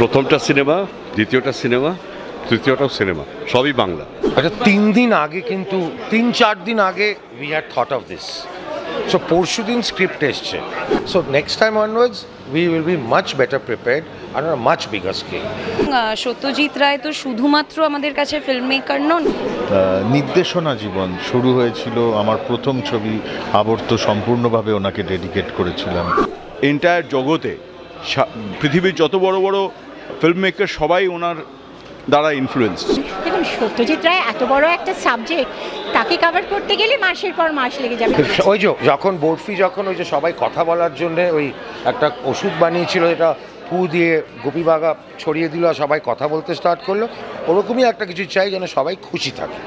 প্রথমটা সিনেমা, দ্বিতীয়টা cinema, তৃতীয়টাও cinema, সবই বাংলা। আচ্ছা, 3 দিন আগে কিন্তু 3-4 দিন আগে we had thought of this. So পরশু দিন স্ক্রিপ্ট এসছে। So next time onwards we will be much better prepared আর much bigger scale. Satyajit Ray তো শুধুমাত্র আমাদের কাছে ফিল্ম মেকার নন, নির্দেশনা জীবন শুরু হয়েছিল আমার প্রথম ছবি আবর্ত, সম্পূর্ণভাবে ওনাকে ডেডিকেট করেছিলাম। এন্টায়ার জগতে পৃথিবীর যত বড় বড় ফিল্ম মেকার সবাই ওনার দ্বারা ইনফ্লুয়েন্স। দেখুন, সত্যজিৎ রায় এত বড় একটা সাবজেক্ট, তাকে কভার করতে গেলে মাসের পর মাস লেগে যাবে। ওই যে যখন বরফি, যখন ওই যে সবাই কথা বলার জন্য ওই একটা ওষুধ বানিয়েছিল, এটা ফু দিয়ে গোপী বাগা ছড়িয়ে দিল আর সবাই কথা বলতে স্টার্ট করলো, ওরকমই একটা কিছু চাই যেন সবাই খুশি থাকে।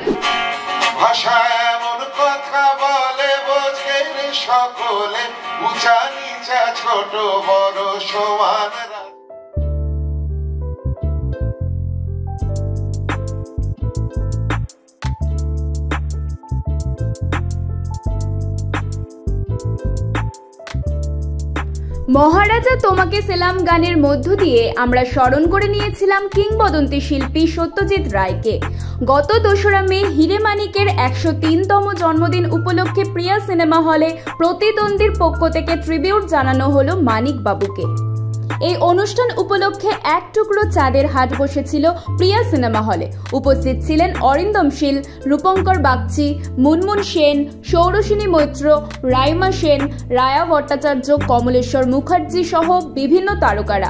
ভাষা এমন কথা বলে বোঝে সকলে, উঁচা নিচা ছোট বড় সমান। মহারাজা তোমাকে সেলাম গানের মধ্য দিয়ে আমরা স্মরণ করে নিয়েছিলাম কিংবদন্তি শিল্পী সত্যজিৎ রায়কে। গত 2রা মে হিরে মানিকের 103তম জন্মদিন উপলক্ষে প্রিয়া সিনেমা হলে প্রতিদ্বন্দ্বীর পক্ষ থেকে ট্রিবিউট জানানো হলো মানিক বাবুকে। এই অনুষ্ঠান উপলক্ষে এক টুকরো চাঁদের হাট বসেছিল প্রিয়া সিনেমা হলে। উপস্থিত ছিলেন অরিন্দম শীল, রূপঙ্কর বাগচি, মুনমুন সেন, সৌরসিনী মৈত্র, রাইমা সেন, রায়া ভট্টাচার্য, কমলেশ্বর মুখার্জি সহ বিভিন্ন তারকারা।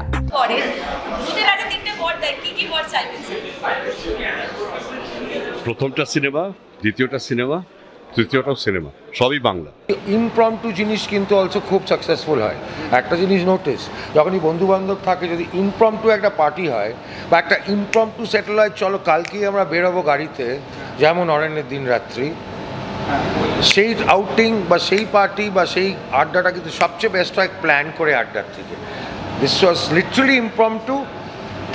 প্রথমটা সিনেমা, দ্বিতীয়টা সিনেমা, তৃতীয়টাও সিনেমা, সবই বাংলা। ইমপ্রম্পটু জিনিস কিন্তু অলসো খুব সাকসেসফুল হয়। একটা জিনিস নোটিস, যখনই বন্ধু বান্ধব থাকে, যদি ইমপ্রম্পটু একটা পার্টি হয় বা একটা ইমপ্রম্পটু সেটেল হয়, চলো কালকেই আমরা বেরোবো গাড়িতে, যেমন অরণ্যের দিন রাত্রি, সেই আউটিং বা সেই পার্টি বা সেই আড্ডাটা কিন্তু সবচেয়ে বেস্ট হয় প্ল্যান করে আড্ডার থেকে। This was literally impromptu,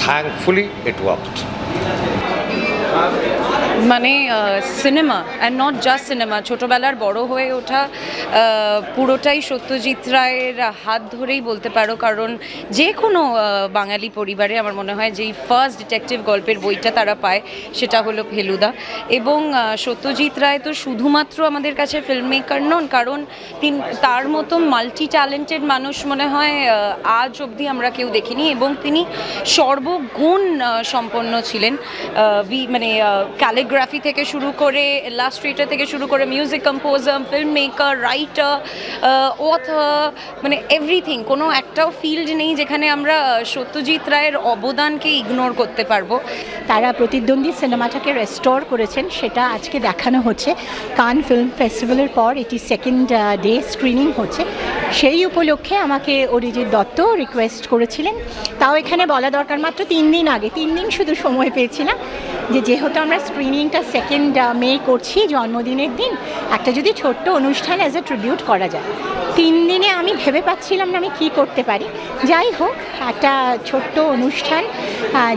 thankfully it worked. মানে cinema and not just cinema, ছোটোবেলার বড় হয়ে ওঠা পুরোটাই সত্যজিৎ রায়ের হাত ধরেই বলতে পারো। কারণ যে কোনো বাঙালি পরিবারে আমার মনে হয় যেই ফার্স্ট ডিটেকটিভ গল্পের বইটা তারা পায় সেটা হলো ফেলুদা। এবং সত্যজিৎ রায় তো শুধুমাত্র আমাদের কাছে ফিল্ম মেকার নন, কারণ তার মতো মাল্টি ট্যালেন্টেড মানুষ মনে হয় আজ অবধি আমরা কেউ দেখিনি। এবং তিনি সর্বগুণ সম্পন্ন ছিলেন, মানে ক্যালিগ্রাফি থেকে শুরু করে, ইলাস্ট্রেটর থেকে শুরু করে, music composer, film maker, writer, author, মানে এভরিথিং। কোনো একটাও ফিল্ড নেই যেখানে আমরা সত্যজিৎ রায়ের অবদানকে ইগনোর করতে পারবো। তারা প্রতিদ্বন্দ্বী সিনেমাটাকে রেস্টোর করেছেন, সেটা আজকে দেখানো হচ্ছে। কান ফিল্ম ফেস্টিভ্যালের পর এটি সেকেন্ড ডে স্ক্রিনিং হচ্ছে। সেই উপলক্ষে আমাকে অরিজিৎ দত্ত রিকোয়েস্ট করেছিলেন, তাও এখানে বলা দরকার মাত্র 3 দিন আগে, 3 দিন শুধু সময় পেয়েছিলাম, যে যেহেতু আমরা স্ক্রিনিংটা সেকেন্ড মে করছি, জন্মদিনের দিন, একটা যদি ছোট্ট অনুষ্ঠান অ্যাজ এ ট্রিবিউট করা যায়। 3 দিনে আমি ভেবে পাচ্ছিলাম না আমি কী করতে পারি। যাই হোক, একটা ছোট্ট অনুষ্ঠান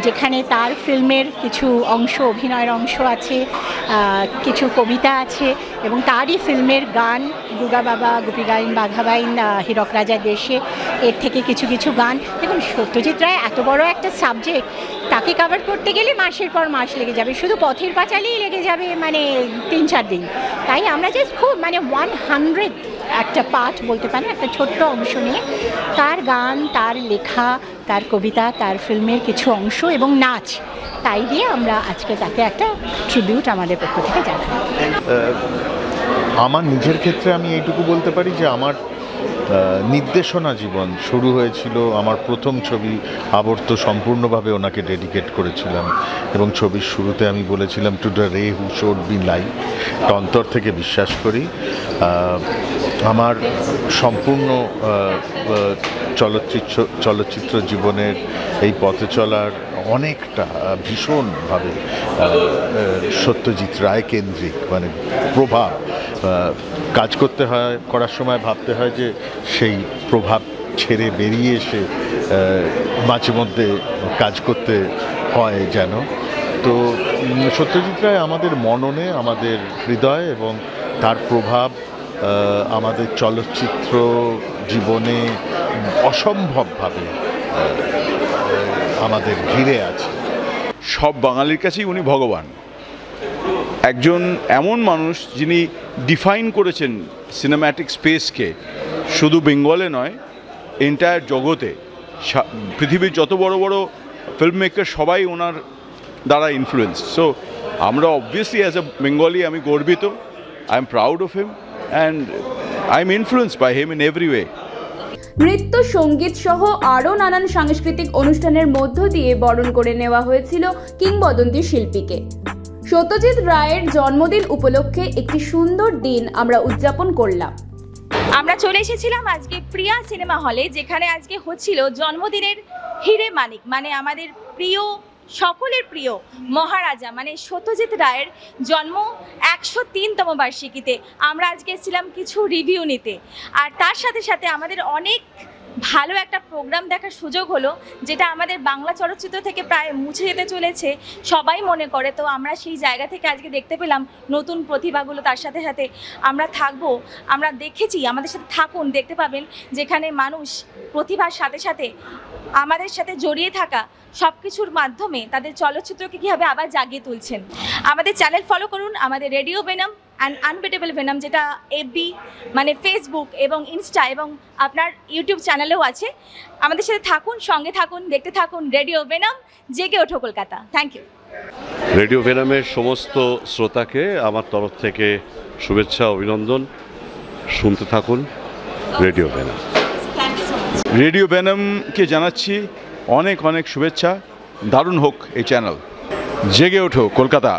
যেখানে তার ফিল্মের কিছু অংশ, অভিনয়ের অংশ আছে, কিছু কবিতা আছে, এবং তারই ফিল্মের গান, দুর্গা বাবা, গোপী গাইন, বাঘা বাইন, হীরক রাজা দেশে, এর থেকে কিছু কিছু গান। দেখুন, সত্যজিৎ রায় এত বড় একটা সাবজেক্ট, তাকে কভার করতে গেলে মাসের পর মাস লেগে যাবে, শুধু পথের পাঁচালেই লেগে যাবে মানে 3-4 দিন। তাই আমরা জাস্ট খুব মানে 100 একটা পার্ট বলতে পারেন, একটা ছোট্ট অংশ নিয়ে তার গান, তার লেখা, তার কবিতা, তার ফিল্মের কিছু অংশ এবং নাচ, তাই দিয়ে আমরা আজকে তাকে একটা ট্রিবিউট আমাদের পক্ষ থেকে জানাই। আমার নিজের ক্ষেত্রে আমি এইটুকু বলতে পারি যে আমার নির্দেশনা জীবন শুরু হয়েছিল আমার প্রথম ছবি আবর্ত, সম্পূর্ণভাবে ওনাকে ডেডিকেট করেছিলাম। এবং ছবির শুরুতে আমি বলেছিলাম, টু দ্য রে হু শোড বি লাইট। অন্তর থেকে বিশ্বাস করি আমার সম্পূর্ণ চলচ্চিত্র জীবনের এই পথে চলার অনেকটা ভীষণভাবে সত্যজিৎ রায় কেন্দ্রিক, মানে প্রভাব। কাজ করতে হয়, করার সময় ভাবতে হয় যে সেই প্রভাব ছেড়ে বেরিয়ে এসে মাঝে মধ্যে কাজ করতে হয় যেন। তো সত্যজিৎ রায় আমাদের মননে, আমাদের হৃদয়, এবং তার প্রভাব আমাদের চলচ্চিত্র জীবনে অসম্ভবভাবে আমাদের ঘিরে আছে। সব বাঙালির কাছেই উনি ভগবান, একজন এমন মানুষ যিনি ডিফাইন করেছেন সিনেম্যাটিক স্পেসকে, শুধু বেঙ্গলে নয় এন্টায়ার জগতে। পৃথিবীর যত বড় বড় ফিল্ম মেকার সবাই ওনার দ্বারা ইনফ্লুয়েন্স। সো আমরা অবভিয়াসলি অ্যাজ এ বেঙ্গলি আমি গর্বিত, I am proud of him and I am influenced by him in every way. নৃত্য, সঙ্গীত সহ আরও নানান সাংস্কৃতিক অনুষ্ঠানের মধ্য দিয়ে বরণ করে নেওয়া হয়েছিল কিংবদন্তি শিল্পীকে। সত্যজিৎ রায়ের জন্মদিন উপলক্ষে একটি সুন্দর দিন আমরা উদযাপন করলাম। আমরা চলে এসেছিলাম আজকে প্রিয়া সিনেমা হলে, যেখানে আজকে হচ্ছিল জন্মদিনের হিরে মানিক, মানে আমাদের প্রিয়, সকলের প্রিয় মহারাজা মানে সত্যজিৎ রায়ের জন্ম 103তম বার্ষিকীতে। আমরা আজকে এসেছিলাম কিছু রিভিউ নিতে, আর তার সাথে সাথে আমাদের অনেক ভালো একটা প্রোগ্রাম দেখার সুযোগ হলো, যেটা আমাদের বাংলা চলচ্চিত্র থেকে প্রায় মুছে যেতে চলেছে সবাই মনে করে। তো আমরা সেই জায়গা থেকে আজকে দেখতে পেলাম নতুন প্রতিভাগুলো, তার সাথে সাথে আমরা থাকবো, আমরা দেখেছি, আমাদের সাথে থাকুন, দেখতে পাবেন যেখানে মানুষ প্রতিভার সাথে সাথে আমাদের সাথে জড়িয়ে থাকা সব কিছুর মাধ্যমে তাদের চলচ্চিত্রকে কীভাবে আবার জাগিয়ে তুলছেন। আমাদের চ্যানেল ফলো করুন, আমাদের radio venom and unbeatable venom, যেটা এফবি মানে ফেসবুক এবং ইনস্টা এবং আপনার ইউটিউব চ্যানেলেও আছে। আমাদের সাথে থাকুন, সঙ্গে থাকুন, দেখতে থাকুন রেডিও ভেনম, জেগে ওঠো কলকাতা। Thank you. রেডিও ভেনমের সমস্ত শ্রোতাকে আমার তরফ থেকে শুভেচ্ছা, অভিনন্দন। শুনতে থাকুন রেডিও ভেনম। রেডিও ভেনমকে জানাচ্ছি অনেক অনেক শুভেচ্ছা, দারুণ হোক এই চ্যানেল। জেগে ওঠো কলকাতা।